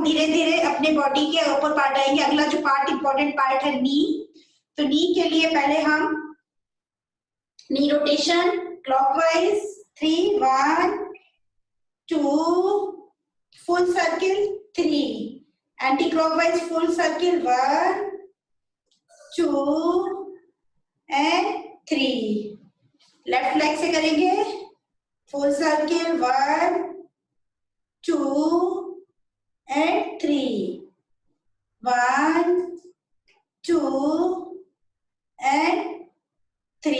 हम धीरे धीरे अपने बॉडी के ऊपर पार्ट आएंगे। अगला जो पार्ट इंपॉर्टेंट पार्ट है नी। तो नी के लिए पहले हम knee rotation clockwise 3 1 2 full circle 3, anti clockwise full circle 1 2 and 3। Left leg से करेंगे फुल सर्किल 1 2 and 3 1 2 and 3।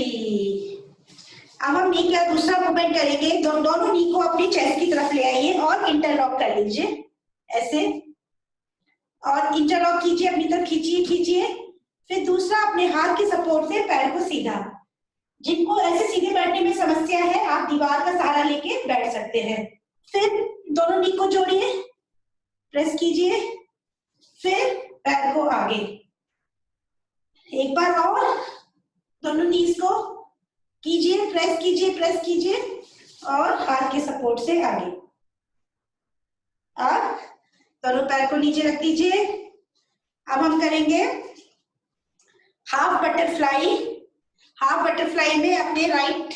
अब हम नी का दूसरा मूवमेंट करेंगे। दोनों नी को अपनी चेस्ट की तरफ ले आइए और इंटरलॉक कर लीजिए ऐसे, और इंटरलॉक कीजिए, अपनी तरफ खींचिए खींचिए। फिर दूसरा अपने हाथ के सपोर्ट से पैर को सीधा। जिनको ऐसे सीधे बैठने में समस्या है, आप दीवार का सहारा लेके बैठ सकते हैं। फिर दोनों नी को जोड़िए, प्रेस कीजिए, फिर पैर को आगे। एक बार और दोनों नीज को कीजिए, प्रेस कीजिए और हाथ के सपोर्ट से आगे। अब दोनों पैर को नीचे रख दीजिए। अब हम करेंगे हाफ बटरफ्लाई। हाफ बटरफ्लाई में अपने राइट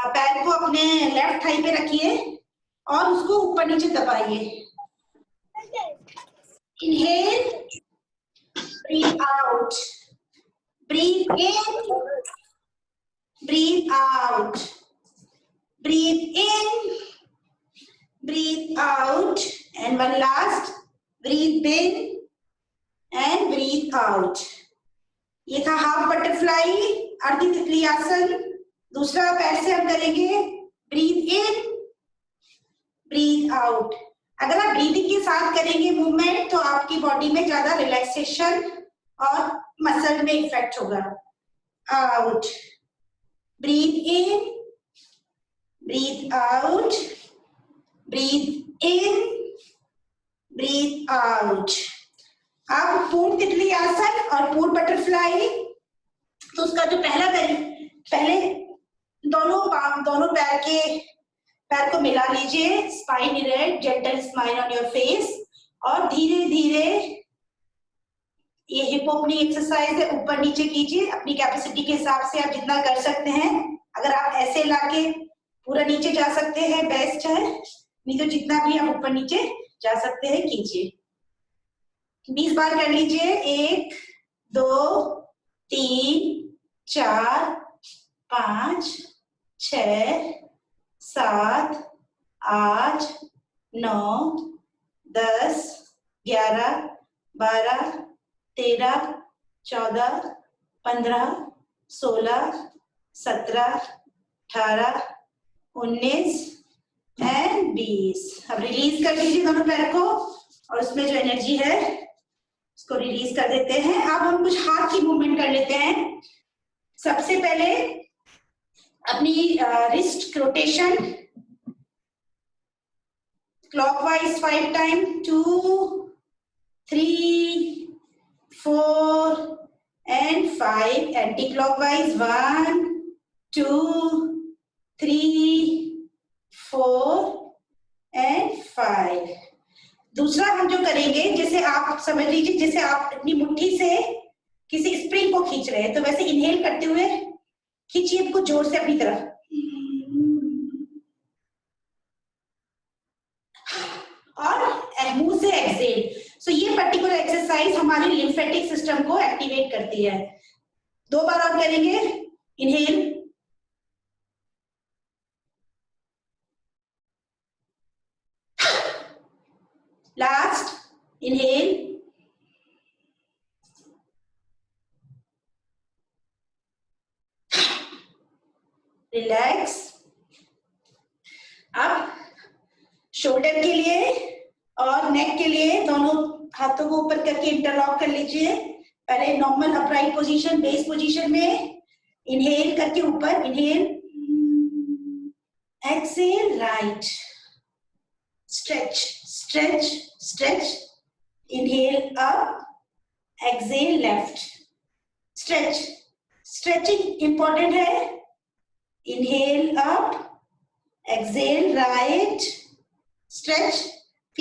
पैर को अपने लेफ्ट थाई पे रखिए और उसको ऊपर नीचे दबाइए। Inhale, breathe out, breathe in, breathe out, breathe in, breathe out, and one last, breathe in and breathe out। ये था हाफ बटरफ्लाई, अर्धी तितली आसन। दूसरा पैर से हम करेंगे ब्रीथ इन, ब्रीथ आउट। अगर आप ब्रीदिंग के साथ करेंगे मूवमेंट तो आपकी बॉडी में ज्यादा रिलैक्सेशन और मसल में इफेक्ट होगा। आउट, ब्रीथ इन, ब्रीथ आउट, ब्रीथ इन, ब्रीथ आउट। अब पूर्ण तितली आसन और पूर्ण बटरफ्लाई। तो उसका जो पहले दोनों पैर को मिला लीजिए, spine erect, gentle smile on your face, और धीरे धीरे ये हिप ओपनिंग एक्सरसाइज है, ऊपर नीचे कीजिए अपनी कैपेसिटी के हिसाब से, आप जितना कर सकते हैं। अगर आप ऐसे लाके पूरा नीचे जा सकते हैं बेस्ट है, नहीं तो जितना भी आप ऊपर नीचे जा सकते हैं कीजिए। 20 बार कर लीजिए। 1 2 3 4 5 6 7 8 9 10 11 12 13 14 15 16 17 18 19 एंड 20। अब रिलीज कर दीजिए दोनों पैर को, और उसमें जो एनर्जी है उसको रिलीज कर देते हैं। अब हम कुछ हाथ की मूवमेंट कर लेते हैं। सबसे पहले अपनी wrist rotation clockwise 5 time, 2 3 4 and 5, anti clockwise 1 2 3 4 and 5। दूसरा हम जो करेंगे, जैसे आप समझ लीजिए जैसे आप अपनी मुट्ठी से किसी स्प्रिंग को खींच रहे हैं, तो वैसे इनहेल करते हुए खींचिए कुछ जोर से अपनी तरफ, और मुंह से एक्सेल। सो ये पर्टिकुलर एक्सरसाइज हमारे लिम्फेटिक सिस्टम को एक्टिवेट करती है। 2 बार और करेंगे। Inhale, last inhale, relax. अब शोल्डर के लिए और नेक के लिए दोनों हाथों को ऊपर करके इंटरलॉक कर लीजिए। पहले normal upright position, base position में इनहेल करके ऊपर, inhale, exhale, right, stretch stretch stretch, inhale up, exhale left, stretch. Stretching important है। Inhale up, exhale right, stretch,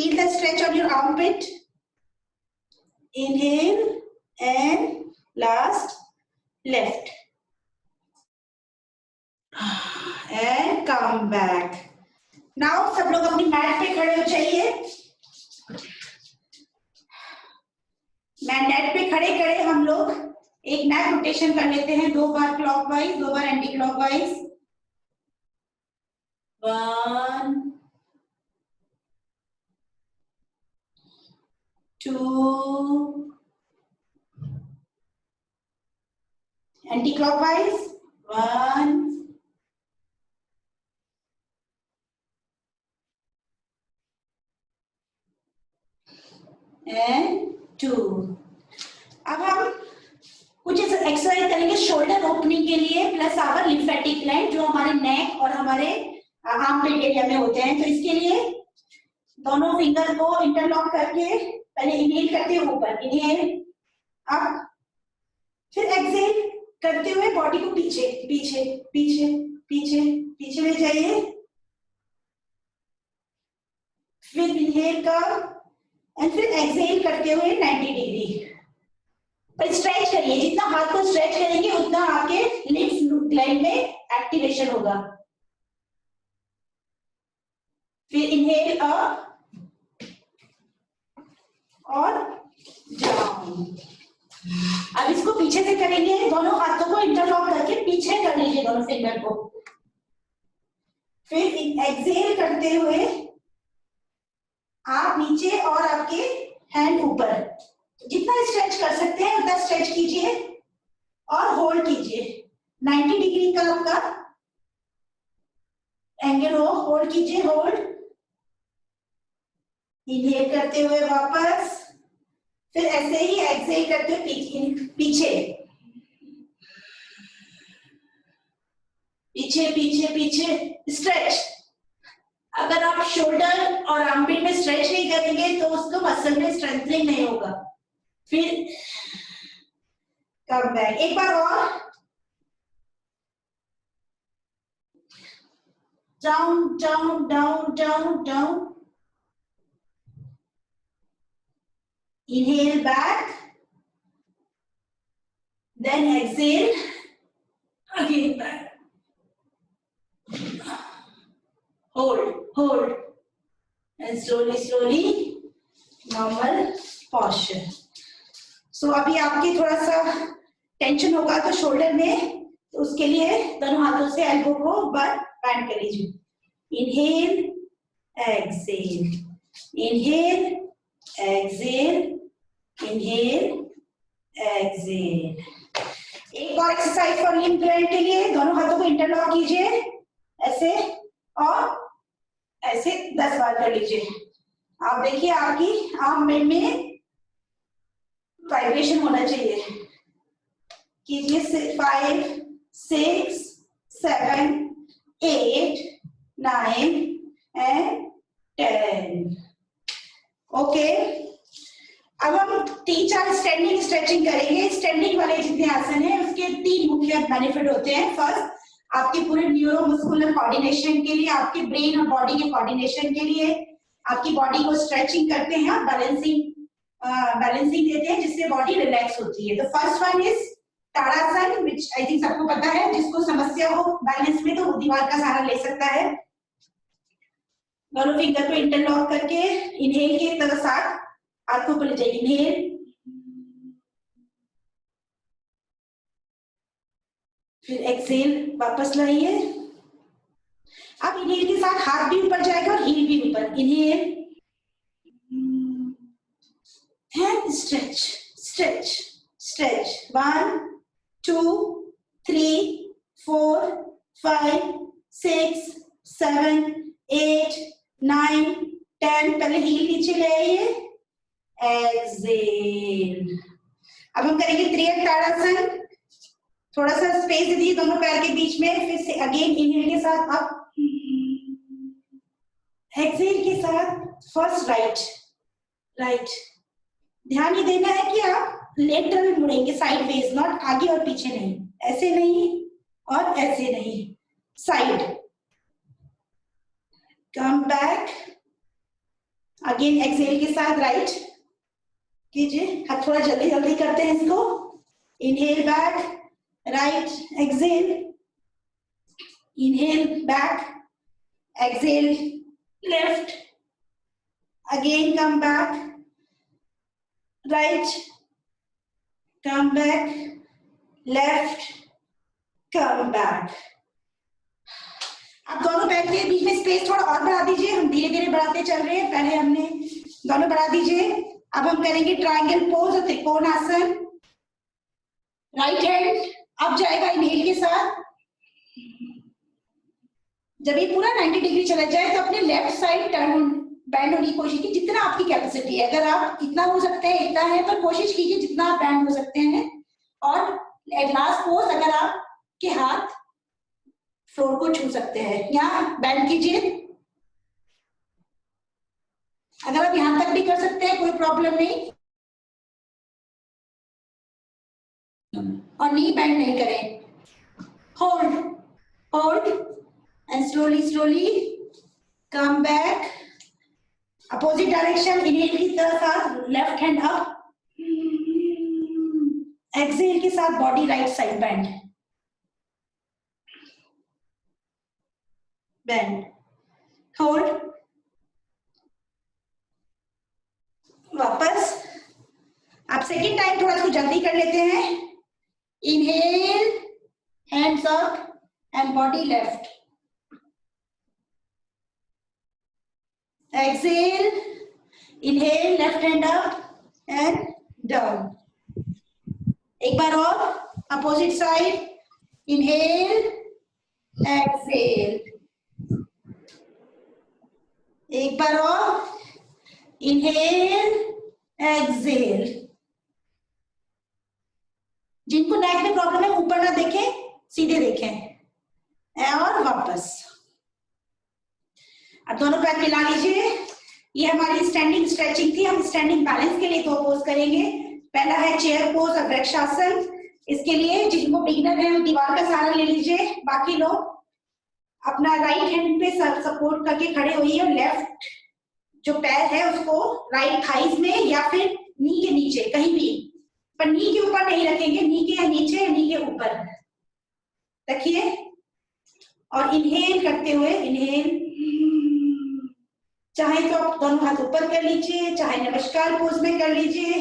Feel the stretch on your armpit. Inhale and last left. And come back. Now सब लोग अपनी mat पे खड़े हो जाइए. Mat पे खड़े खड़े हम लोग एक नेक रोटेशन कर लेते हैं. 2 बार clockwise, 2 bar anti clockwise. 1 2 anti-clockwise. 1 and 2. अब हम कुछ एक्सरसाइज करेंगे शोल्डर ओपनिंग के लिए प्लस आवर लिम्फेटिक ग्लैंड जो हमारे नेक और हमारे आर्मपिट एरिया में होते हैं. तो इसके लिए दोनों फिंगर को इंटरलॉक करके पहले इनहेल करते हुए ऊपर, इनहेल अप, फिर एक्सहेल करते हुए बॉडी को पीछे पीछे पीछे पीछे पीछे ले जाइए. फिर इनहेल का एंड फिर एक्सहेल करते हुए 90 डिग्री पर स्ट्रेच करिए. जितना हाथ को स्ट्रेच करेंगे उतना आपके लिम्फ ग्लैंड में एक्टिवेशन होगा. फिर इनहेल अप और डाउन. अब इसको पीछे से करेंगे. दोनों हाथों को इंटरलॉक करके पीछे कर लीजिए दोनों फिंगर को. फिर एक्सहेल करते हुए आप नीचे और आपके हैंड ऊपर. जितना स्ट्रेच कर सकते हैं उतना स्ट्रेच कीजिए और होल्ड कीजिए. 90 डिग्री का आपका एंगल हो, होल्ड कीजिए. होल्ड, इनहेल करते हुए वापस, फिर ऐसे ही एक्सहेल करते हुए पीछे पीछे पीछे पीछे स्ट्रेच. अगर आप शोल्डर और आर्मपिट में स्ट्रेच नहीं करेंगे तो उसको मसल में स्ट्रेंथनिंग नहीं होगा. फिर कम बैक. एक बार और. Down down down down down. Inhale back, then exhale, again back. Hold, hold, and slowly, slowly, normal posture. So अभी आपकी थोड़ा सा टेंशन होगा तो शोल्डर में, तो उसके लिए दोनों हाथों से एल्बो को बैंड कर लीजिए. Inhale, exhale, inhale, exhale, inhale, exhale. एक और एक्सरसाइज फॉर लिम्फ ग्लैंड के लिए दोनों हाथों को इंटरलॉक कीजिए ऐसे और ऐसे 10 बार कर लीजिए. आप देखिए आपकी आर्म में वाइब्रेशन होना चाहिए. कीजिए. 5 6 7 8 9 and 10. ओके. अब हम 3-4 स्टैंडिंग स्ट्रेचिंग करेंगे. स्टैंडिंग वाले जितने आसन हैं उसके 3 मुख्य बेनिफिट होते हैं. फर्स्ट, आपके पूरे न्यूरोमस्कुलर कोऑर्डिनेशन के लिए, आपके ब्रेन और बॉडी के कोऑर्डिनेशन के लिए, आपकी बॉडी को स्ट्रेचिंग करते हैं और बैलेंसिंग देते हैं जिससे बॉडी रिलैक्स होती है. तो first one is tadasana, which I think सबको पता है. जिसको समस्या हो बैलेंस में तो वो दीवार का सहारा ले सकता है. दोनों फिंगर को इंटरलॉक करके इनहेल के साथ हाथ को ऊपर ले जाइए. इनहेल, फिर एक्सहेल वापस लाइए. अब इनहेल के साथ हाथ भी ऊपर जाएगा और हील भी ऊपर. Inhale and stretch stretch stretch. 1 2 3 4 5 6 7 8 9 10. पहले हील नीचे ले आइए. एक्सहेल. अब हम करेंगे त्रियक ताड़ासन. थोड़ा सा स्पेस दीजिए दोनों पैर के बीच में. फिर से अगेन इनहेल के साथ अप, एक्सहेल के साथ फर्स्ट राइट राइट. ध्यान ये देना है कि आप लेटरल मुड़ेंगे, साइडवेज, नॉट आगे और पीछे नहीं. ऐसे नहीं और ऐसे नहीं. Side, come back, again exhale के साथ राइट कीजिए, थोड़ा जल्दी जल्दी करते हैं इसको। Inhale back, right, exhale, inhale back, exhale left, again come back, right, come back, left, come back. अब दोनों पैर के बीच में स्पेस थोड़ा और बढ़ा दीजिए, हम धीरे धीरे बढ़ाते चल रहे हैं, पहले हमने दोनों बढ़ा दीजिए। अब हम करेंगे ट्रायंगल पोज और त्रिकोणासन। राइट हैंड अब जाएगा इनहेल के साथ। जब ये पूरा 90 डिग्री चला जाए तो अपने लेफ्ट साइड टर्न बैंड होने की कोशिश कीजिए, जितना आपकी कैपेसिटी है। अगर आप इतना हो सकते हैं इतना है, पर कोशिश कीजिए जितना आप बैंड हो सकते हैं। और लास्ट पोज अगर आपके हाथ फ्लोर को छू सकते हैं, यहाँ बैंड कीजिए। अगर आप यहां तक भी कर सकते हैं कोई प्रॉब्लम नहीं, और नी बैंड नहीं करें। Hold, hold and slowly slowly come back, opposite direction. Inhale की तरफ लेफ्ट हैंड अप, एक्सेल के साथ body right side band, band, hold, वापस। आप सेकेंड टाइम थोड़ा सा जल्दी कर लेते हैं। Inhale, hands up and body left, exhale, inhale, left hand up and down. एक बार और, अपोजिट साइड, इनहेल, एक्सेल, एक बार और, इनहेल, एक्सेल। जिनको नेक में प्रॉब्लम है ऊपर ना देखें, सीधे देखें, और वापस। अब दोनों पैर मिला लीजिए। ये हमारी स्टैंडिंग स्ट्रेचिंग थी। हम स्टैंडिंग बैलेंस के लिए दो पोज करेंगे। पहला है चेयर पोज और वृक्षासन। इसके लिए जिनको बिगिनर है वो दीवार का सहारा ले लीजिए, बाकी लोग अपना राइट हैंड पे सपोर्ट करके खड़े होइए और लेफ्ट जो पैर है उसको राइट थाइज में या फिर नी के नीचे कहीं भी, पर नी के ऊपर नहीं रखेंगे, नी के नीचे, नी के ऊपर रखिए। और इनहेल करते हुए, इनहेल, चाहे तो आप दोनों हाथ ऊपर कर लीजिए, चाहे नमस्कार पोज में कर लीजिए,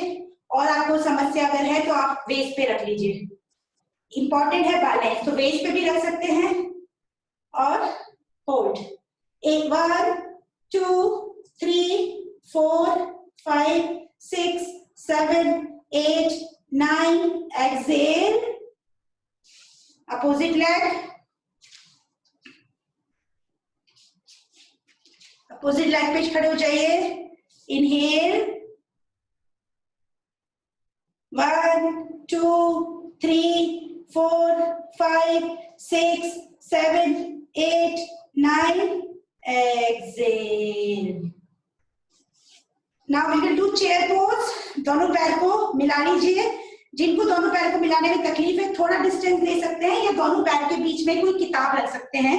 और आपको समस्या अगर है तो आप वेस्ट पे रख लीजिए। इंपॉर्टेंट है बैलेंस, तो वेस्ट पे भी रख सकते हैं। और hold, 1 2 3 4 5 6 7 8 9, exhale, opposite leg, opposite leg पे खड़े हो जाइए। Inhale, 1 2 3 4 5 6 7 8 9, exhale. Now we will do chair pose. दोनों पैर को मिला लीजिए। जिनको दोनों पैर को मिलाने में तकलीफ है थोड़ा डिस्टेंस ले सकते हैं, या दोनों पैर के बीच में कोई किताब रख सकते हैं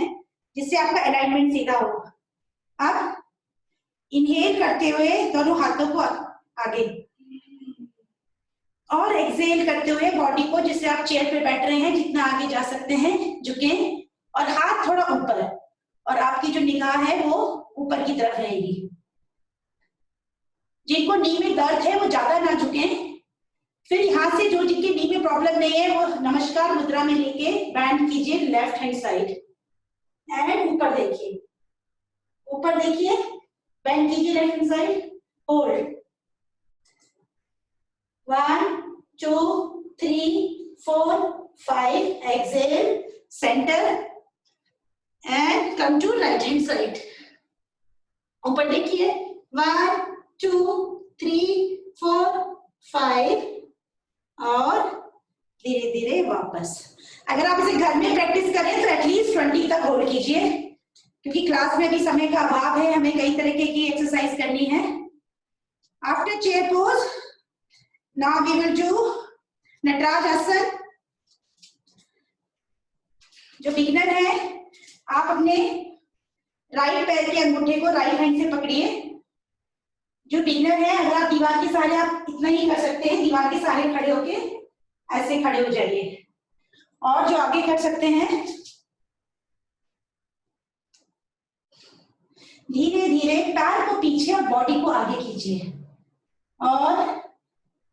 जिससे आपका अलाइनमेंट सीधा हो। अब इनहेल करते हुए दोनों हाथों को आगे, और एक्सेल करते हुए बॉडी को, जिससे आप चेयर पे बैठ रहे हैं जितना आगे जा सकते हैं झुके, और हाथ थोड़ा ऊपर, और आपकी जो निगाह है वो ऊपर की तरफ रहेगी। जिनको नी में दर्द है वो ज्यादा ना झुकें। फिर यहाँ से जो जिनके नी में प्रॉब्लम नहीं है वो नमस्कार मुद्रा में लेके बैंड कीजिए लेफ्ट हैंड साइड, एंड ऊपर देखिए, ऊपर देखिए, बैंड कीजिए left hand side, hold, 1 2 3 4 5, exhale, centre and come to right hand side. ऊपर देखिए, 1 2 3 4 5, और धीरे धीरे वापस। अगर आप इसे घर में प्रैक्टिस करें तो एटलीस्ट 20 तक होल्ड कीजिए, क्योंकि क्लास में भी समय का अभाव है, हमें कई तरीके की एक्सरसाइज करनी है। After chair pose, now we will do Natraj asana. जो बिगिनर है आप अपने राइट पैर के अंगूठे को राइट हैंड से पकड़िए, जो बिगनर है, अगर आप दीवार के सहारे आप इतना ही कर सकते हैं, दीवार के सहारे खड़े होके ऐसे खड़े हो जाइए। और जो आगे कर सकते हैं, धीरे धीरे पैर को पीछे और बॉडी को आगे कीजिए, और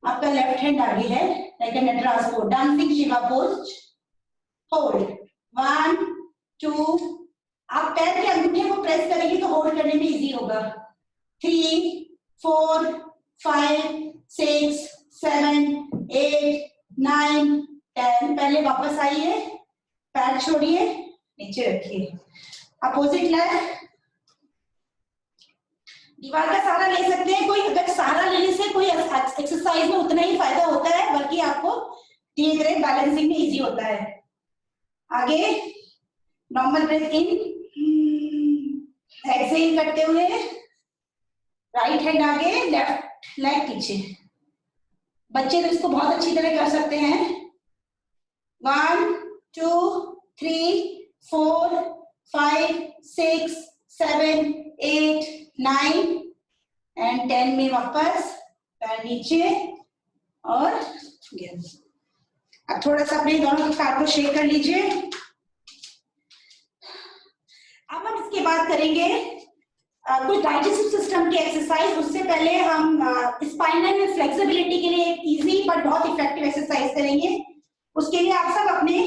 आपका लेफ्ट हैंड आगे है, like a Natraj pose, dancing Shiva pose. Hold 1 2, आप पैर के अंगूठे को प्रेस करेंगे तो होल्ड करने में इजी होगा। 3 4 5 6 7 8 9 10। पहले वापस आइए, पैर छोड़िए, नीचे रखिए, अपोजिट लेग। दीवार का सहारा ले सकते हैं, कोई अगर सहारा लेने से कोई एक्सरसाइज में उतना ही फायदा होता है, बल्कि आपको धीरे धीरे बैलेंसिंग में इजी होता है। आगे नॉर्मल ब्रेथ इन, एक्सहेल करते हुए राइट हैंड आगे, लेफ्ट लेग पीछे। बच्चे तो इसको बहुत अच्छी तरह कर सकते हैं। 1 2 3 4 5 6 7 8 9 एंड 10 में वापस पैर नीचे और अब थोड़ा सा अपने दोनों पैर को शेक कर लीजिए। अब हम इसके बाद करेंगे कुछ डाइजेस्टिव सिस्टम के एक्सरसाइज। उससे पहले हम स्पाइनल में फ्लेक्सिबिलिटी के लिए एक इजी बट बहुत इफेक्टिव एक्सरसाइज करेंगे। उसके लिए आप सब अपने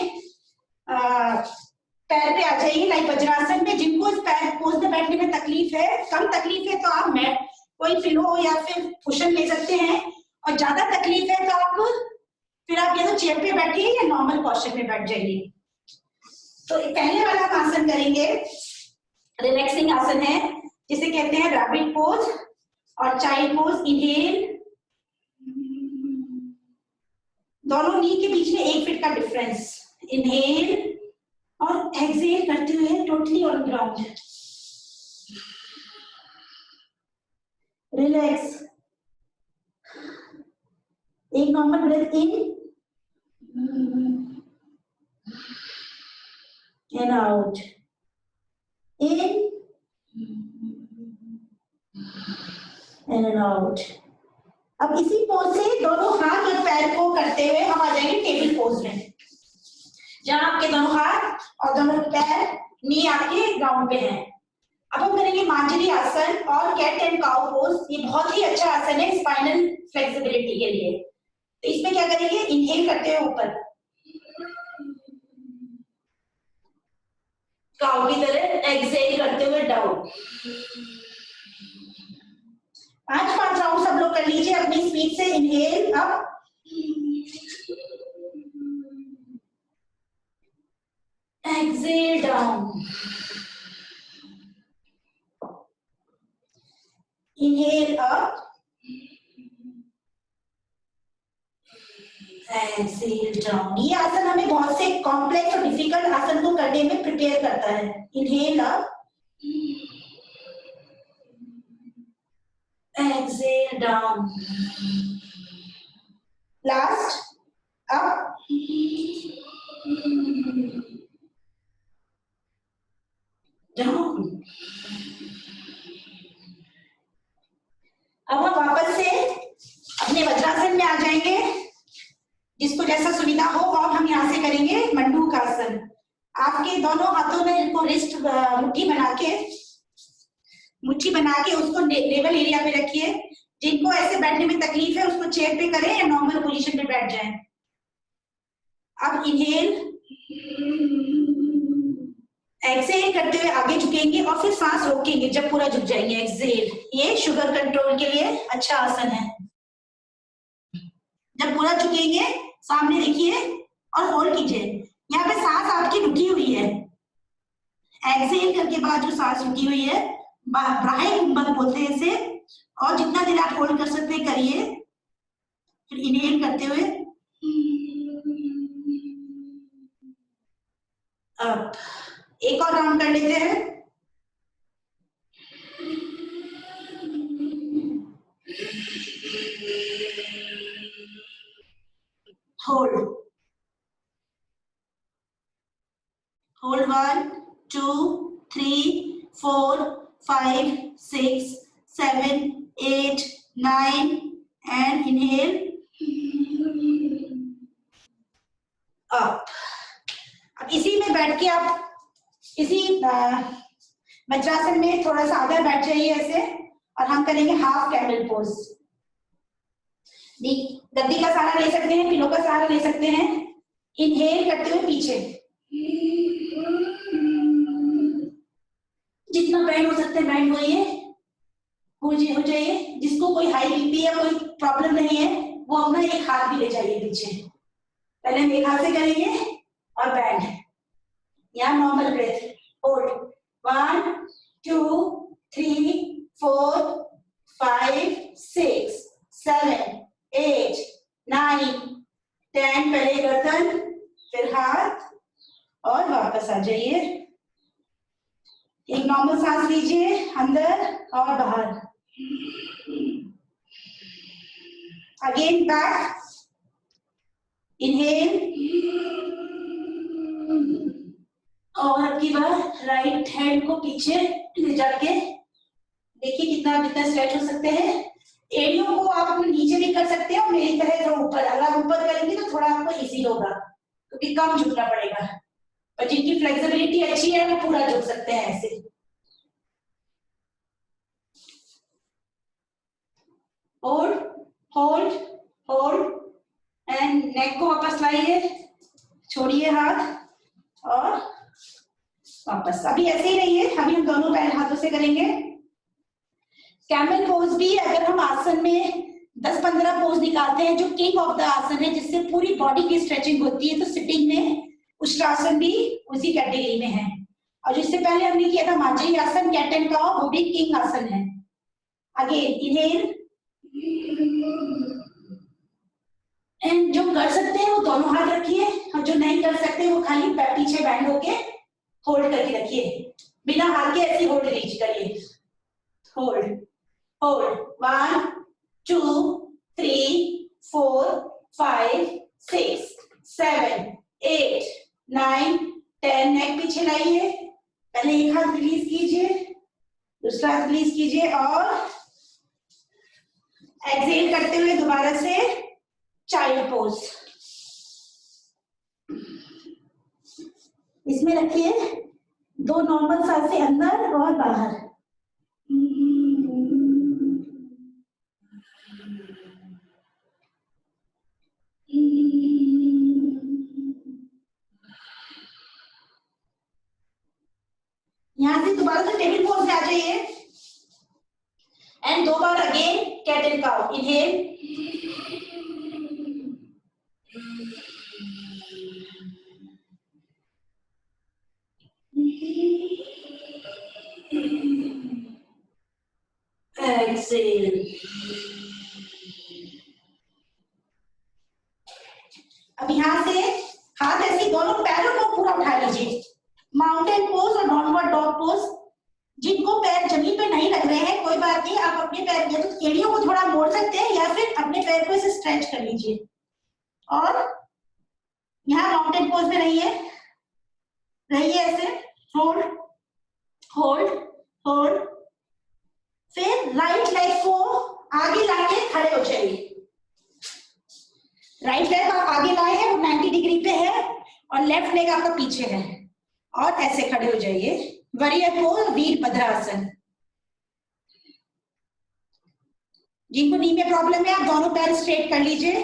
पैर पे आ जाइए, लाइक वज्रासन में। जिनको इस पैर पोज में बैठने में तकलीफ है, कम तकलीफ है, तो आप मैट कोई पिलो या फिर कुशन ले सकते हैं, और ज्यादा तकलीफ है तो आप फिर आप या तो चेयर पे बैठिए या नॉर्मल पोस्चर में बैठ जाइए। तो पहले वाला हम आसन करेंगे, रिलैक्सिंग आसन है, जिसे कहते हैं रैबिट पोज और चाइल्ड पोज। इनहेल, दोनों नी के बीच में 1 फीट का डिफरेंस। इनहेल और एक्सहेल करते हुए टोटली ऑन ग्राउंड। रिलैक्स, एक normal breath in and out, in and out. अब इसी पोज से दोनों हाथ और पैर को करते हुए हम आ जाएंगे टेबल पोज में, जहां आपके दोनों हाथ और दोनों पैर नी आपके ग्राउंड पे हैं। अब हम करेंगे मांजरी आसन और कैट एंड काउ पोज। ये बहुत ही अच्छा आसन है स्पाइनल फ्लेक्सिबिलिटी के लिए। तो इसमें क्या करेंगे, इनहेल करते हुए ऊपर, काउ की तरह, एक्सहेल करते हुए डाउन। 5 राउंड सब लोग कर लीजिए अपनी स्पीड से। Inhale up, exhale down, inhale up, exhale down. ये आसन हमें बहुत से कॉम्प्लेक्स और डिफिकल्ट आसन को करने में प्रिपेयर करता है। Inhale up, exhale down, last up, down। अब हम वापस से अपने वज्रासन में आ जाएंगे, जिसको जैसा सुविधा हो। और हम यहाँ से करेंगे मंडूक आसन। आपके दोनों हाथों में को रिस्ट मुट्ठी बना के उसको लेवल एरिया पे रखिए। जिनको ऐसे बैठने में तकलीफ है उसको चेयर पे करें या नॉर्मल पोजीशन पे बैठ जाएं। अब इनहेल, एक्सहेल करते हुए आगे झुकेंगे और फिर सांस रोकेंगे जब पूरा झुक जाएंगे। एक्सहेल, ये शुगर कंट्रोल के लिए अच्छा आसन है। जब पूरा झुकेंगे सामने देखिए और होल्ड कीजिए। यहाँ पे सांस आपकी रुकी हुई है। एक्सहेल करके बाद जो सांस रुकी हुई है, ब्राह्मी कुंभक बोलते हैं इसे। और जितना देर आप होल्ड कर सकते हैं करिए। फिर इनहेल करते हुए अप, एक और राउंड कर लेते हैं। Hold, hold 1 2 3 4 5 6 7, 8, 9 and inhale up. अब इसी में बैठ के आप इसी वज्रासन में थोड़ा सा आधा बैठ जाइए ऐसे, और हम करेंगे हाफ कैमल पोज। गद्दी का सहारा ले सकते हैं, पिलो का सहारा ले सकते हैं। इनहेल करते हुए पीछे, जितना बैंड हो सकते हैं बैंड हो जाइए। जिसको कोई हाई बीपी या कोई प्रॉब्लम नहीं है वो अपना एक हाथ भी ले जाइए पीछे। पहले हम एक हाथ से करेंगे और बैंड। यहाँ नॉर्मल ब्रेथ, होल्ड 1 2 3 4 5 6 7 8 9 10। पहले गर्दन फिर हाथ और वापस आ जाइए। एक नॉर्मल सांस लीजिए अंदर और बाहर। अगेन बैक, इनहेल और अब की बार राइट हैंड को पीछे ले जाके देखिए कितना स्ट्रेच हो सकते हैं। एड़ियों को आप अपने नीचे भी कर सकते हैं और मेरी तरह जो ऊपर, अगर आप ऊपर करेंगे तो थोड़ा आपको इजी होगा क्योंकि कम झुकना पड़ेगा। और जिनकी फ्लेक्सिबिलिटी अच्छी है वो पूरा झुक सकते हैं ऐसे। Hold hold hold and neck को वापस लाइए, छोड़िए हाथ और वापस। अभी ऐसे ही रहिए, अभी हम दोनों पैर हाथों से करेंगे। कैमल पोज भी अगर हम आसन में 10-15 पोज निकालते हैं जो किंग ऑफ द आसन है, जिससे पूरी बॉडी की स्ट्रेचिंग होती है, तो सिटिंग में उष्ट्रासन भी उसी कैटेगरी में है। और जिससे पहले हमने किया था मार्जरी आसन, कैट एंड काउ, वो भी किंग आसन है। अगेन इनहेल एंड जो कर सकते हैं वो दोनों हाथ रखिए, और जो नहीं कर सकते वो खाली पीछे बैंड होके होल्ड करके रखिए, बिना हाथ के ऐसे होल्ड रीच करिए। Hold hold 1 2 3 4 5 6 7 8 9 10। नेक पीछे लाइए, पहले एक हाथ रिलीज कीजिए, दूसरा हाथ रिलीज कीजिए और एक्सहेल करते हुए दोबारा से चाइल्ड पोज। इसमें रखिए 2 नॉर्मल सांसें अंदर और बाहर। यहां से दोबारा से टेबल पोज में आ जाइए एंड 2 बार again cat and cow. Inhale exhale. अब यहां से हाथ ऐसे दोनों पैरों को पूरा उठा लीजिए, माउंटेन पोज और डाउनवर्ड डॉग पोज। जिनको पैर जमीन पे नहीं लग रहे हैं कोई बात नहीं, आप अपने पैर या तो एड़ियों को थोड़ा मोड़ सकते हैं या फिर अपने पैर को ऐसे स्ट्रेच कर लीजिए और यहाँ माउंटेन पोज में रहिए ऐसे। Hold hold hold. फिर राइट लेग को आगे लाके खड़े हो जाइए। राइट लेग आप आगे लाए हैं, वो 90 डिग्री पे है और लेफ्ट लेग आपका पीछे है, और ऐसे खड़े हो जाइए। Warrior pose, Virabhadrasana. जिनको नी में प्रॉब्लम है आप दोनों पैर स्ट्रेट कर लीजिए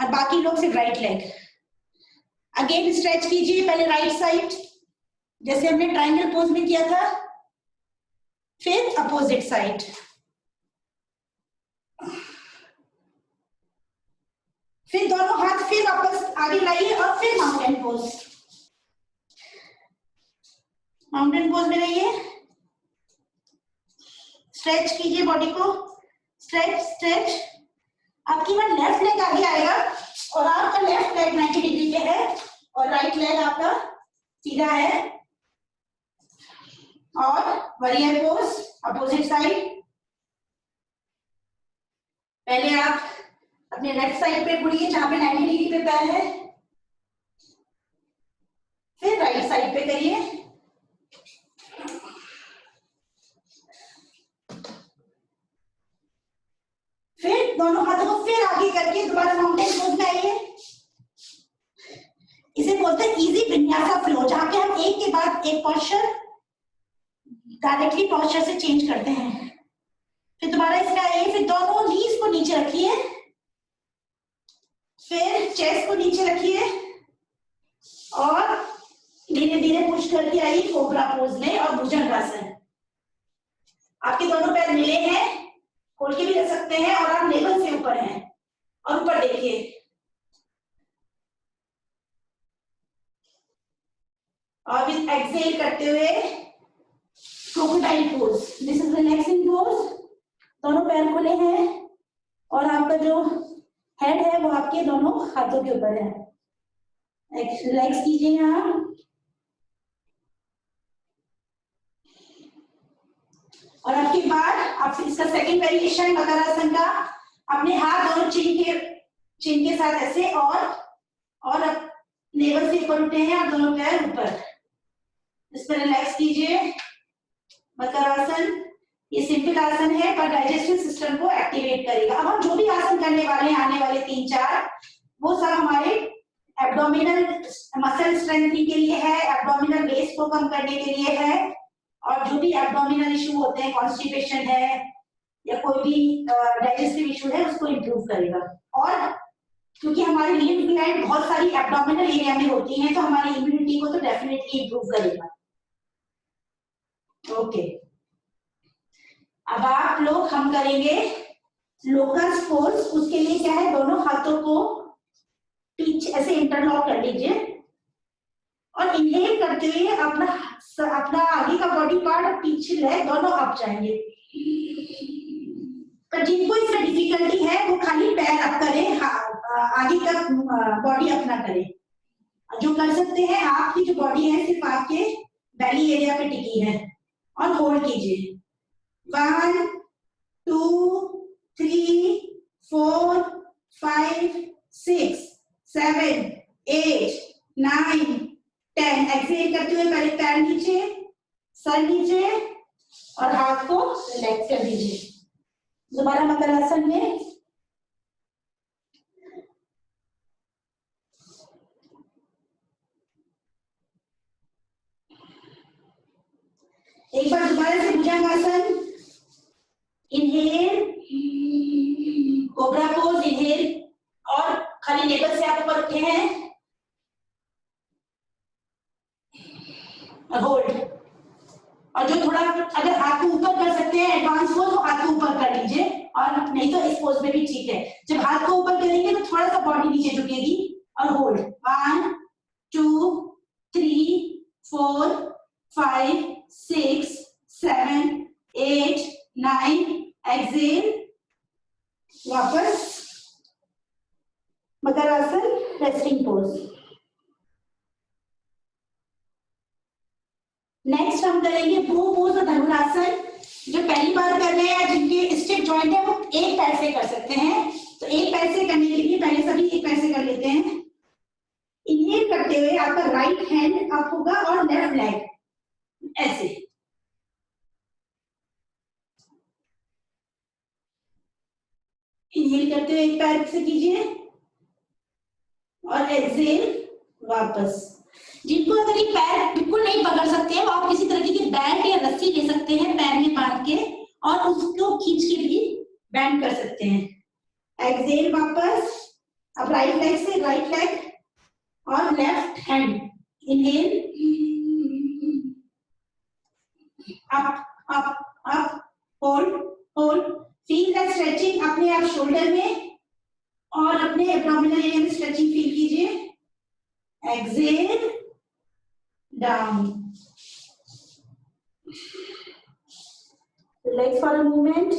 और बाकी लोग सिर्फ राइट लेग। अगेन स्ट्रेच कीजिए, पहले राइट साइड जैसे हमने ट्रायंगल पोज में किया था, फिर अपोजिट साइड। फिर दोनों हाथ फिर वापस आगे लाइए और फिर माउंटेन पोज। माउंटेन पोज में रहिए, स्ट्रेच कीजिए बॉडी को, स्ट्रेच स्ट्रेच। आपकी बार लेफ्ट लेग आगे आएगा और आपका लेफ्ट लेग 90 डिग्री पे है और राइट लेग आपका सीधा है। और वॉरियर पोज अपोजिट साइड। पहले आप अपने लेफ्ट साइड पे मुड़िए जहां पे 90 डिग्री पे पैर है, फिर राइट साइड पे करिए। फिर दोनों हाथों को फिर आगे करके दोबारा माउंटेन पोज में आइए। इसे बोलते हैं इजी विन्यासा फ्लो, जहां पे हम एक के बाद एक पोस्चर डायरेक्टली पोस्चर से चेंज करते हैं। फिर दोबारा इसमें आइए, फिर दोनों नीज को नीचे रखिए, फिर चेस्ट को नीचे रखिए और धीरे धीरे पुश करके आइए कोबरा पोज में और भुजंगासन। आपके दोनों पैर मिले हैं, खोल के भी रख सकते हैं और आप लेवल से ऊपर हैं और ऊपर देखिए। और विद एक्सेल करते हुए crocodile pose, this is relaxing pose. दोनों पैर खुले हैं और आपका जो हेड है वो आपके दोनों हाथों के ऊपर है। रिलैक्स कीजिए यहाँ। और आपके बाद आप इसका सेकंड वेरिएशन मकरासन का, अपने हाथ दोनों चिन के साथ ऐसे और नेवल से ऊपर उठे हैं और दोनों पैर ऊपर। इस पर रिलैक्स कीजिए। मकरासन ये सिंपल आसन है पर डाइजेस्टिव सिस्टम को एक्टिवेट करेगा। अब हम जो भी आसन करने वाले हैं आने वाले 3-4, वो सब हमारे एब्डोमिनल मसल स्ट्रेंथनिंग के लिए है, एब्डोमिनल वेस्ट को कम करने के लिए है, और जो भी एब्डोमिनल इशू होते हैं, कॉन्स्टिपेशन है या कोई भी डाइजेस्टिव इशू है, उसको इम्प्रूव करेगा। और क्योंकि हमारी लिम्फ ग्लैंड बहुत सारी एब्डोमिनल एरिया में होती हैं, तो हमारी इम्यूनिटी को तो डेफिनेटली इम्प्रूव करेगा। ओके, अब आप लोग हम करेंगे लोकस पोज। उसके लिए क्या है, दोनों हाथों को पीछे ऐसे इंटरलॉक कर लीजिए और इनहेल करते हुए अपना आगे का बॉडी पार्ट और पीछे लेग दोनों अप जाएंगे। पर जिनको इसमें डिफिकल्टी है वो खाली पैर अप करें, आगे तक बॉडी अप ना करें। जो कर सकते हैं, आपकी जो बॉडी है सिर्फ आपके बेली एरिया पे टिकी है और होल्ड कीजिए। 1 2 3 4 5 6 7 8 9 10। एक्सेल करते हुए पहले पैर नीचे, सर नीचे और हाथ को रिलैक्स कर दीजिए। दोबारा मकरासन में एक बार दोबारा से भुजंगासन। इनहेल, कोबरा पोज, इनहेल और खाली नेवल से आप ऊपर उठे हैं और होल्ड। और जो थोड़ा अगर हाथ को ऊपर कर सकते हैं एडवांस पोज, तो हाथ को ऊपर कर लीजिए, और नहीं तो इस पोज में भी ठीक है। जब हाथ को ऊपर करेंगे तो थोड़ा सा बॉडी नीचे झुकेगी और होल्ड। 1 2 3 4 5 6 7 8 9। एक्सेल, वापस मकरासन रेस्टिंग पोज। नेक्स्ट हम करेंगे बो पोज और धनुरासन। जो पहली बार कर रहे हैं, जिनके स्टिफ जॉइंट है, वो एक पैर से कर सकते हैं। तो एक पैर से करने के लिए पहले सभी एक पैर से कर लेते हैं। इनहेल करते हुए आपका राइट हैंड अप होगा और लेफ्ट लेग ऐसे। इनहेल करते हुए एक पैर से कीजिए और एक्सेल वापस। जिनको अगर ये पैर बिल्कुल नहीं पकड़ सकते हैं, वो आप किसी तरीके की बैंड या रस्सी ले सकते हैं पैर में बांध के, और उसको खींच के भी बैंड कर सकते हैं। एक्सेल वापस। अब राइट लेग से राइट लेग और left hand. Inhale, up up up, hold hold. Feel the stretching अपने आप शोल्डर में और अपने एब्डोमिनल एरिया में स्ट्रेचिंग फील कीजिए। Exhale, down. Legs for a moment.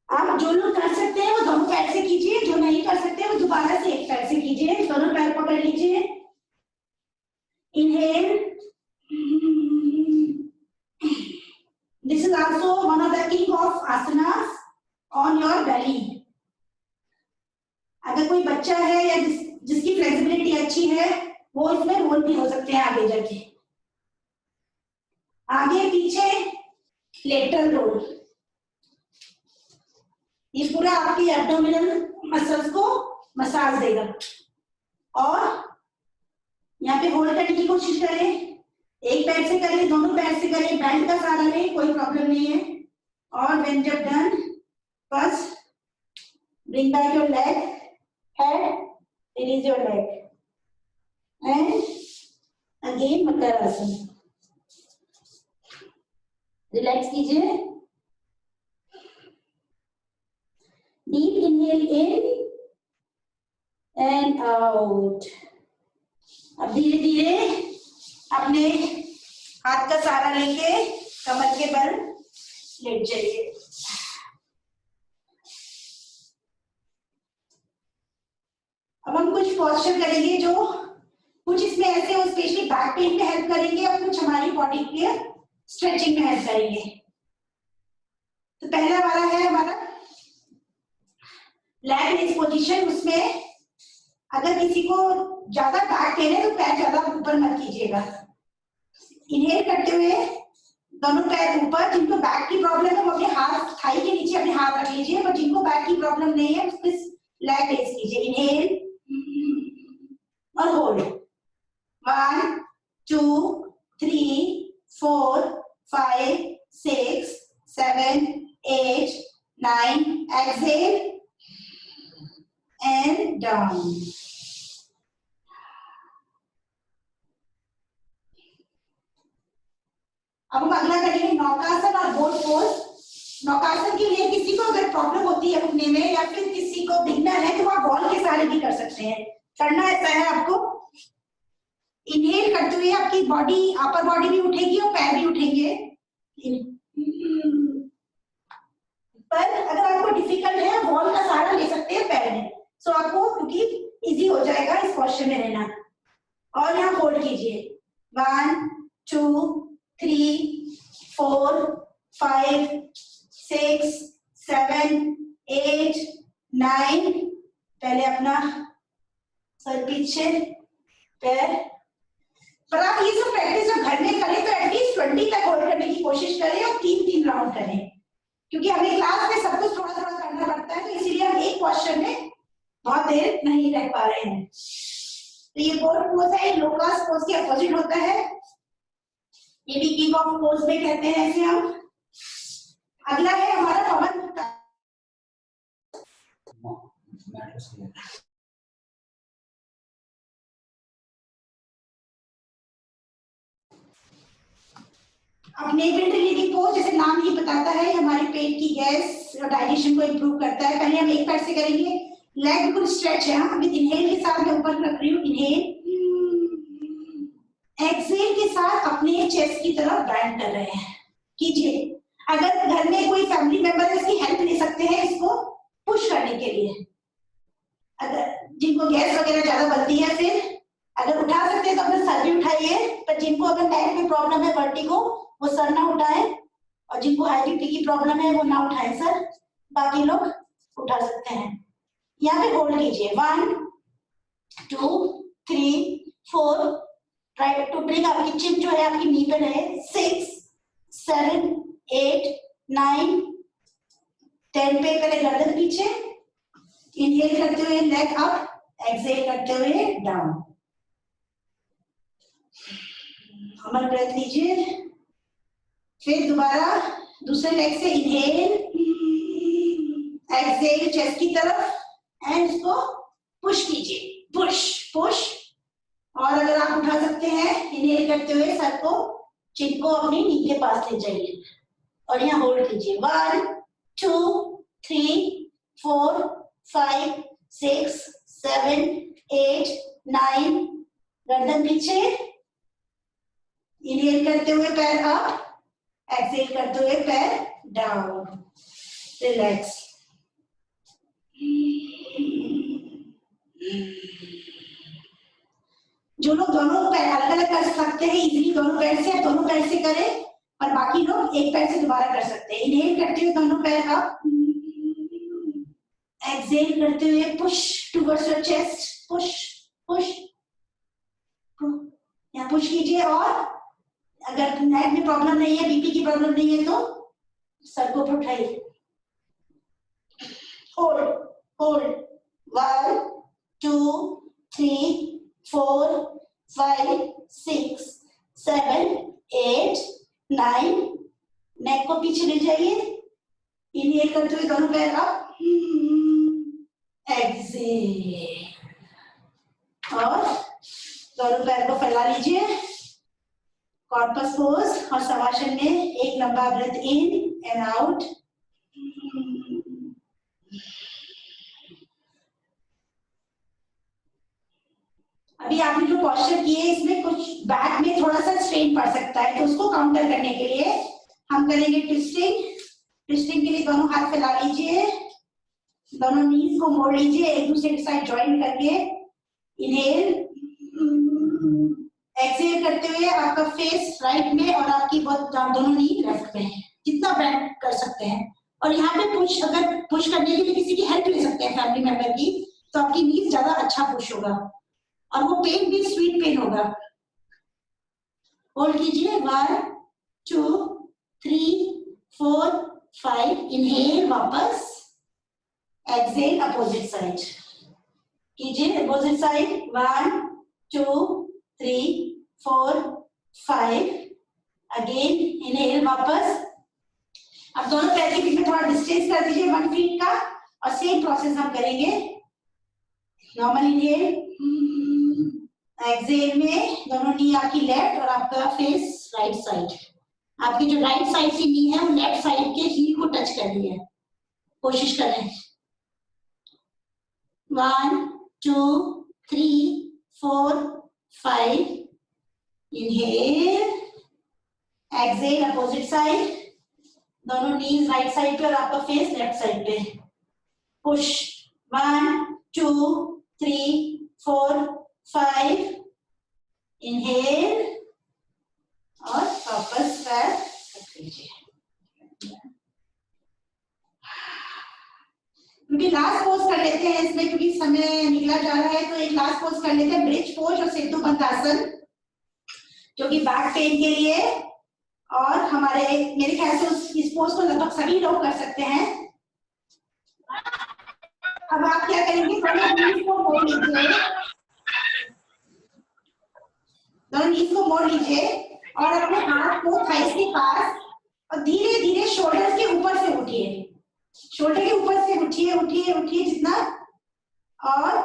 आप जो लोग कर सकते हैं वो दोनों पैर से कीजिए, जो नहीं कर सकते वो दोबारा से एक पैर से कीजिए। दोनों पैर पकड़ लीजिए। Inhale. This is also one of the king of asanas on your belly. अगर कोई बच्चा है या जिसकी फ्लेक्सिबिलिटी अच्छी है, वो इसमें रोल भी हो सकते हैं आगे जाके। आगे पीछे लेटरल रोल। ये पूरा आपकी एब्डोमिनल मसल्स को मसाज देगा। और यहाँ पे होल्ड करने की कोशिश करें, एक पैर से करें, दोनों पैर से करें, बैंड का सहारा लें, कोई प्रॉब्लम नहीं है। और व्हेन जब done, first bring back your leg, head, release your leg, and again Makarasana. Relax कीजिए, deep inhale in and out. अब धीरे धीरे अपने हाथ का सहारा लेके कमर के बल लेट जाइए। अब हम कुछ पोस्चर करेंगे जो कुछ इसमें ऐसे हो, स्पेशली बैक पेन में हेल्प करेंगे और कुछ हमारी बॉडी के स्ट्रेचिंग में हेल्प करेंगे। तो पहला वाला है हमारा लैग रेज पोजीशन। उसमें अगर किसी को ज्यादा बैक पेन है तो पैर ज्यादा ऊपर मत कीजिएगा। इनहेल करते हुए दोनों पैर ऊपर, जिनको बैक की प्रॉब्लम है वो अपने हाथ थाई के नीचे अपने हाथ रख लीजिए, पर जिनको बैक की प्रॉब्लम नहीं है उसको लैग रेज कीजिए। इनहेल और होल्ड, 1 2 3 4 5 6 7 8 9, exhale and down। अब हम अगला करेंगे नौकासन और बोट पोज। नौकासन के लिए किसी को अगर प्रॉब्लम होती है उठने में या फिर किसी को बिगनर है तो आप बॉल के सहारे भी कर सकते हैं। करना ऐसा है आपको, इनहेल करते हुए आपकी बॉडी, अपर बॉडी भी उठेगी और पैर भी उठेंगे। पर अगर आपको डिफिकल्ट है बॉल का सहारा ले सकते हैं पैर में, सो आपको क्योंकि इजी हो जाएगा इस पोस्चर में रहना। और यहाँ होल्ड कीजिए, 1 2 3 4 5 6 7 8 9। पहले अपना सर पीछे, पैर। पर आप ये सब प्रैक्टिस जब घर में करें तो एटलीस्ट 20 तक होल्ड करने की कोशिश करें और 3-3 राउंड करें, क्योंकि हमें क्लास में सब कुछ थोड़ा थोड़ा करना पड़ता है, तो इसीलिए हम एक पोस्चर में बहुत देर नहीं रह पा रहे हैं। तो ये बोट पोज है, लोकास पोज के अपोजिट होता है, ये भी किक ऑफ पोज में कहते हैं ऐसे हम। अगला है हमारा पवन मुक्ता। अब नेवल रिलीविंग पोज, जैसे नाम ही बताता है, हमारे पेट की गैस और डाइजेशन को इंप्रूव करता है। पहले हम एक पैर से करेंगे, लेग बिल्कुल स्ट्रेच है। हाँ, विद इनहेल के साथ मैं ऊपर रख रही हूँ, इनहेल, एक्सहेल के साथ अपने चेस्ट की तरफ बैंड कर रहे हैं, कीजिए। अगर घर में कोई फैमिली मेंबर है इसकी हेल्प ले सकते हैं इसको पुश करने के लिए। अगर जिनको गैस वगैरह ज्यादा बनती है, फिर अगर उठा सकते हैं तो अपना सर भी उठाइए, पर जिनको अगर नेक में प्रॉब्लम है, वर्टिगो, वो सर ना उठाए, और जिनको हाई बीपी की प्रॉब्लम है वो ना उठाए सर, बाकी लोग उठा सकते हैं। यहाँ पे होल्ड कीजिए, 1 2 3 4, ट्राई टू ब्रिंग आपकी चिन जो है आपकी नी पे रहे, 6 7 8 9 10 पे पहले गर्दन पीछे, इनहेल करते हुए लेग अप, एक्सहेल करते हुए डाउन। हमर ब्रेथ लीजिए, फिर दोबारा दूसरे लेग से इनहेल, एक्सहेल चेस्ट की तरफ, एंड इसको पुश कीजिए, पुश पुश। और अगर आप उठा सकते हैं इनहेल करते हुए सर को, चिन को अपनी नी के पास ले जाइए और यहाँ होल्ड कीजिए, 1 2 3 4 5 6 7 8 9, गर्दन पीछे, इनहेल करते हुए पैर अप, एक्सहेल करते हुए पैर डाउन, रिलैक्स। जो लोग दोनों पैर अलग अलग कर सकते हैं इजीली, दोनों पैर से, दोनों पैर से करें, और बाकी लोग एक पैर से दोबारा कर सकते हैं। इनहेल करते हुए दोनों पैर अप, एक्सहेल करते हुए push towards your chest, push push, यहाँ पुश कीजिए। और अगर नेक में प्रॉब्लम नहीं है, बीपी की प्रॉब्लम नहीं है, तो सर को उठाइए। hold, hold. 1, 2, 3, 4, 5, 6, 7, 8, 9. नेक को पीछे ले जाइए, इनहेल करते हुए दोनों पैर अप, एक्सेल, और दोनों पैर को फैला लीजिए कॉर्पस पोज। और शवासन में एक लंबा ब्रेथ इन एंड आउट। अभी आपने जो पोस्चर किए इसमें कुछ बैक में थोड़ा सा स्ट्रेन पड़ सकता है, तो उसको काउंटर करने के लिए हम करेंगे ट्विस्टिंग। ट्विस्टिंग के लिए दोनों हाथ फैला लीजिए, दोनों नीज को मोड़ लीजिए एक दूसरे के साथ ज्वाइन करके। इनहेल, एक्सहेल करते हुए आपका फेस राइट में और आपकी बहुत दोनों नी लेफ्ट में, जितना बेंड कर सकते हैं। और यहाँ पे पुश, अगर पुश करने के लिए किसी की हेल्प ले सकते हैं फैमिली मेंबर की, तो आपकी नीज ज्यादा अच्छा पुश होगा और वो पेन भी स्वीट पेन होगा। होल्ड कीजिए, 1, 2, 3, 4, 5। इनहेल, वापस एक्सहेल, अपोजिट साइड कीजिए, अपोजिट साइड। 1, 2, 3, 4, 5। अगेन इनहेल, वापस। अब दोनों पैर के बीच में थोड़ा डिस्टेंस कर दीजिए 1 फीट का, और सेम प्रोसेस हम करेंगे। नॉर्मल इनहेल, एक्सहेल में दोनों नी आपकी लेफ्ट और आपका फेस राइट साइड। आपकी जो राइट साइड की नी है वो लेफ्ट साइड के हील को टच कर रही है, कोशिश करें। 1, 2, 3, 4, 5। इनहेल, एक्सहेल, अपोजिट साइड, दोनों नीज राइट साइड पे और आपका फेस लेफ्ट साइड पे। पुश, 1, 2, 3, 4, 5। इनहेल और वापस पैर रख लीजिए। क्योंकि लास्ट पोज कर लेते हैं इसमें, क्योंकि समय निकला जा रहा है, तो एक लास्ट पोज कर लेते हैं, ब्रिज पोज और सेतु बंधासन, जो कि बैक पेन के लिए। और हमारे, मेरे ख्याल से इस पोज को लगभग सभी लोग कर सकते हैं। अब आप क्या करेंगे, दोनों नीज को मोड़ लीजिए, दोनों नीज को मोड़ लीजिए और अपने हाथ को थाइस के पास, और धीरे धीरे शोल्डर के ऊपर से उठिए, शोल्डर के ऊपर से उठिए उठिए उठिए जितना। और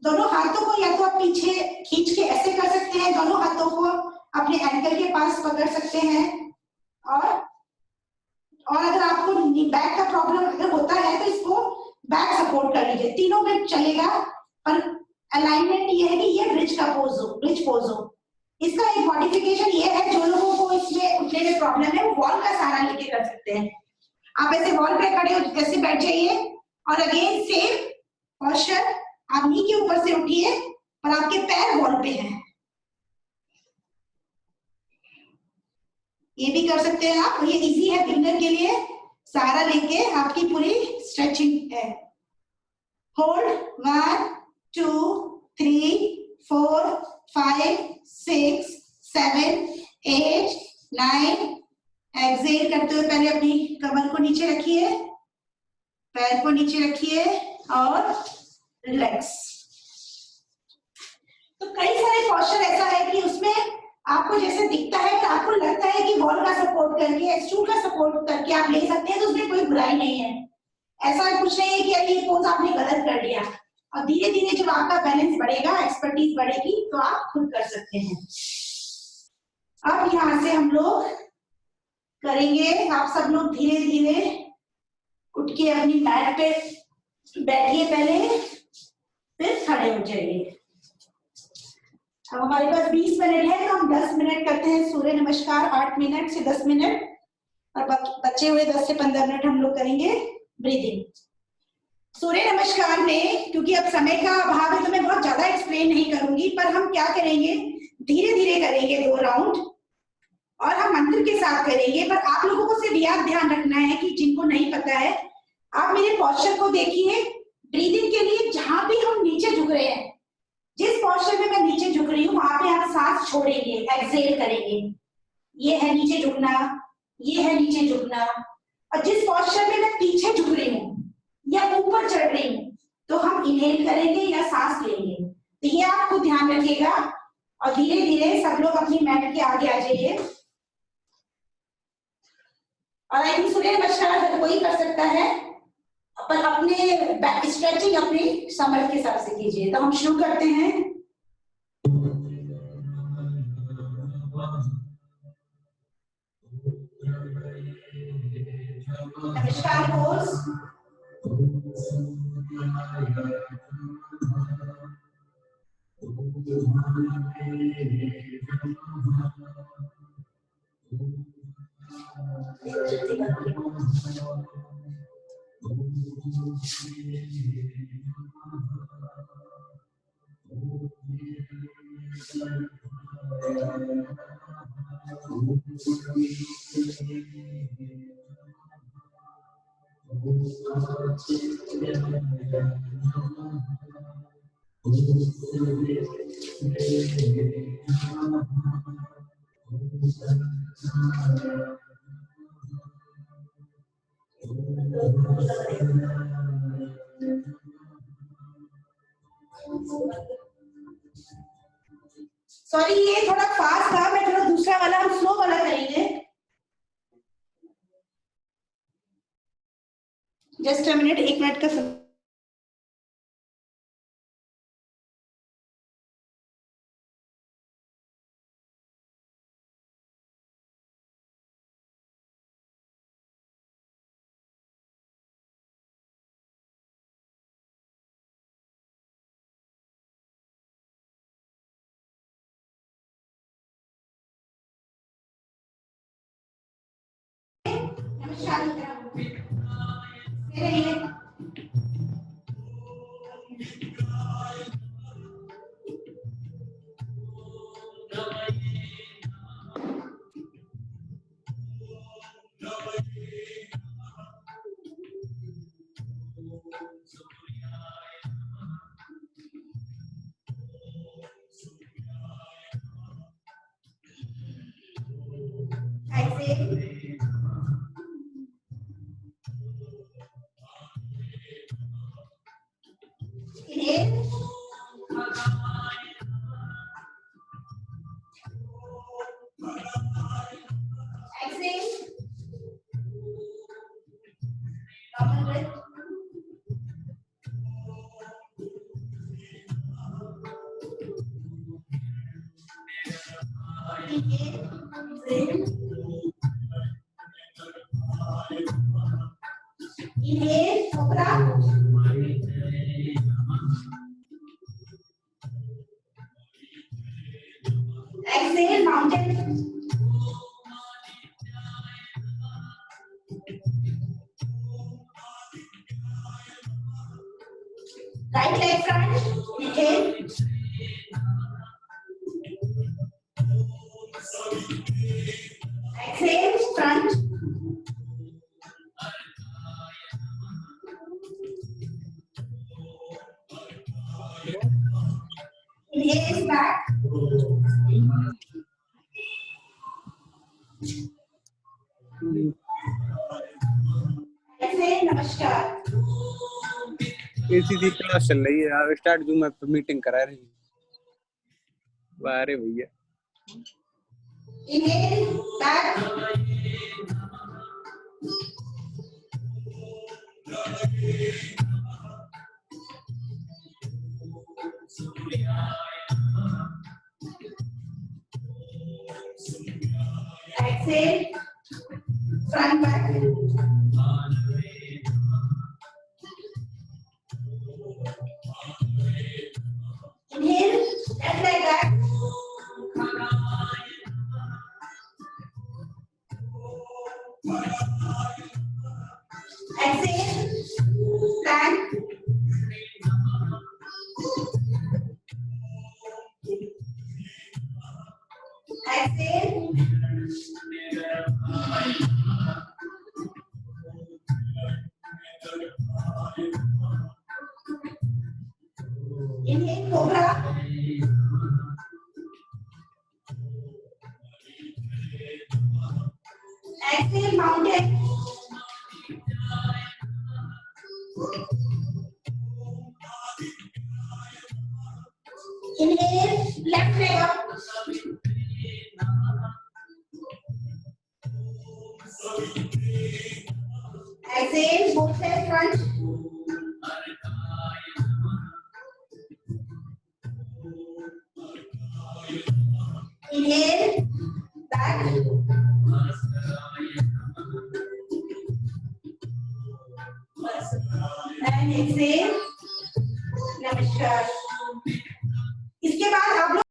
दोनों हाथों को या तो आप पीछे खींच के ऐसे कर सकते हैं, दोनों हाथों को अपने एंकल के पास पकड़ सकते हैं। और अगर आपको बैक का प्रॉब्लम अगर होता है तो इसको बैक सपोर्ट कर लीजिए, तीनों में चलेगा, पर अलाइनमेंट ये है कि ये ब्रिज का पोज हो, ब्रिज पोज हो। इसका एक मॉडिफिकेशन ये है, जो लोगों को इसमें उठने में प्रॉब्लम है वो वॉल का सहारा लेके कर सकते हैं। आप ऐसे वॉल पे खड़े हो, ऐसे बैठ जाइए और अगेन सेम पोस्चर, आप नी के ऊपर से उठिए और आपके पैर वॉल पे हैं। ये भी कर सकते हैं आप, ये इजी है बिगिनर के लिए, सहारा लेके आपकी पूरी स्ट्रेचिंग है। होल्ड, 1, 2, 3, 4, 5, 6, 7, 8, 9। एक्सहेल करते हुए पहले अपनी कमर को नीचे रखिए, पैर को नीचे रखिए और रिलैक्स। तो कई सारे पोस्चर ऐसा है कि उसमें आपको जैसे दिखता है, पर आपको लगता है कि वॉल का सपोर्ट करके, एक्सट्रूड का सपोर्ट करके आप ले सकते हैं, तो उसमें कोई बुराई नहीं है। ऐसा कुछ नहीं है कि अरे ये पोज आपने गलत कर दिया। और धीरे धीरे जब आपका बैलेंस बढ़ेगा, एक्सपर्टीज बढ़ेगी, तो आप खुद कर सकते हैं। अब यहाँ से हम लोग करेंगे, आप सब लोग धीरे धीरे उठ के अपनी मैट पे बैठिए पहले, फिर खड़े हो जाइए। अब हमारे पास 20 मिनट है, तो हम 10 मिनट करते हैं सूर्य नमस्कार, 8 मिनट से 10 मिनट, और बचे हुए 10 से 15 मिनट हम लोग करेंगे ब्रीदिंग। सूर्य नमस्कार में क्योंकि अब समय का अभाव है तो मैं बहुत ज्यादा एक्सप्लेन नहीं करूंगी, पर हम क्या करेंगे, धीरे धीरे करेंगे 2 राउंड, और हम मंत्र के साथ करेंगे। पर आप लोगों को सिर्फ यह ध्यान रखना है कि जिनको नहीं पता है, आप मेरे पोस्चर को देखिए। ब्रीदिंग के लिए जहां भी हम नीचे झुक रहे हैं, जिस पोस्चर में मैं नीचे झुक रही हूँ, वहां पे आप सांस छोड़ेंगे, एक्सहेल करेंगे। ये है नीचे झुकना, ये है नीचे झुकना। और जिस पोस्चर में मैं पीछे झुक रही हूँ, या ऊपर चढ़ रही हूँ तो हम इनहेल करेंगे या सांस लेंगे, तो ये आपको ध्यान रखिएगा। और धीरे धीरे सब लोग अपनी मैट के आगे आ जाइए। और आई थिंक सूर्य नमस्कार हर कोई कर सकता है, पर अपने स्ट्रेचिंग अपनी समर्थ के हिसाब से कीजिए। तो हम शुरू करते हैं। नमस्कार पोज। सॉरी ये थोड़ा फास्ट था, मैं थोड़ा दूसरा वाला हम स्लो वाला करेंगे। जस्ट अ मिनट, 1 मिनट का समय। Inhale, cobra. Exhale, mountain. Right leg front. Inhale. Exhale, front. Inhale, back. Exhale, namaskar. ऐसी क्लास चल रही है यार, स्टार्ट जूम ऐप पे मीटिंग करा रही है। अरे भैया Inhale, back. Exhale, front back. Inhale, left leg back. Exhale, plank. Exhale. Inhale, cobra. Exhale, mountain. Inhale, left leg up. Exhale, both legs front. Inhale, back. And exhale, namaskar. इसके बाद आप लोग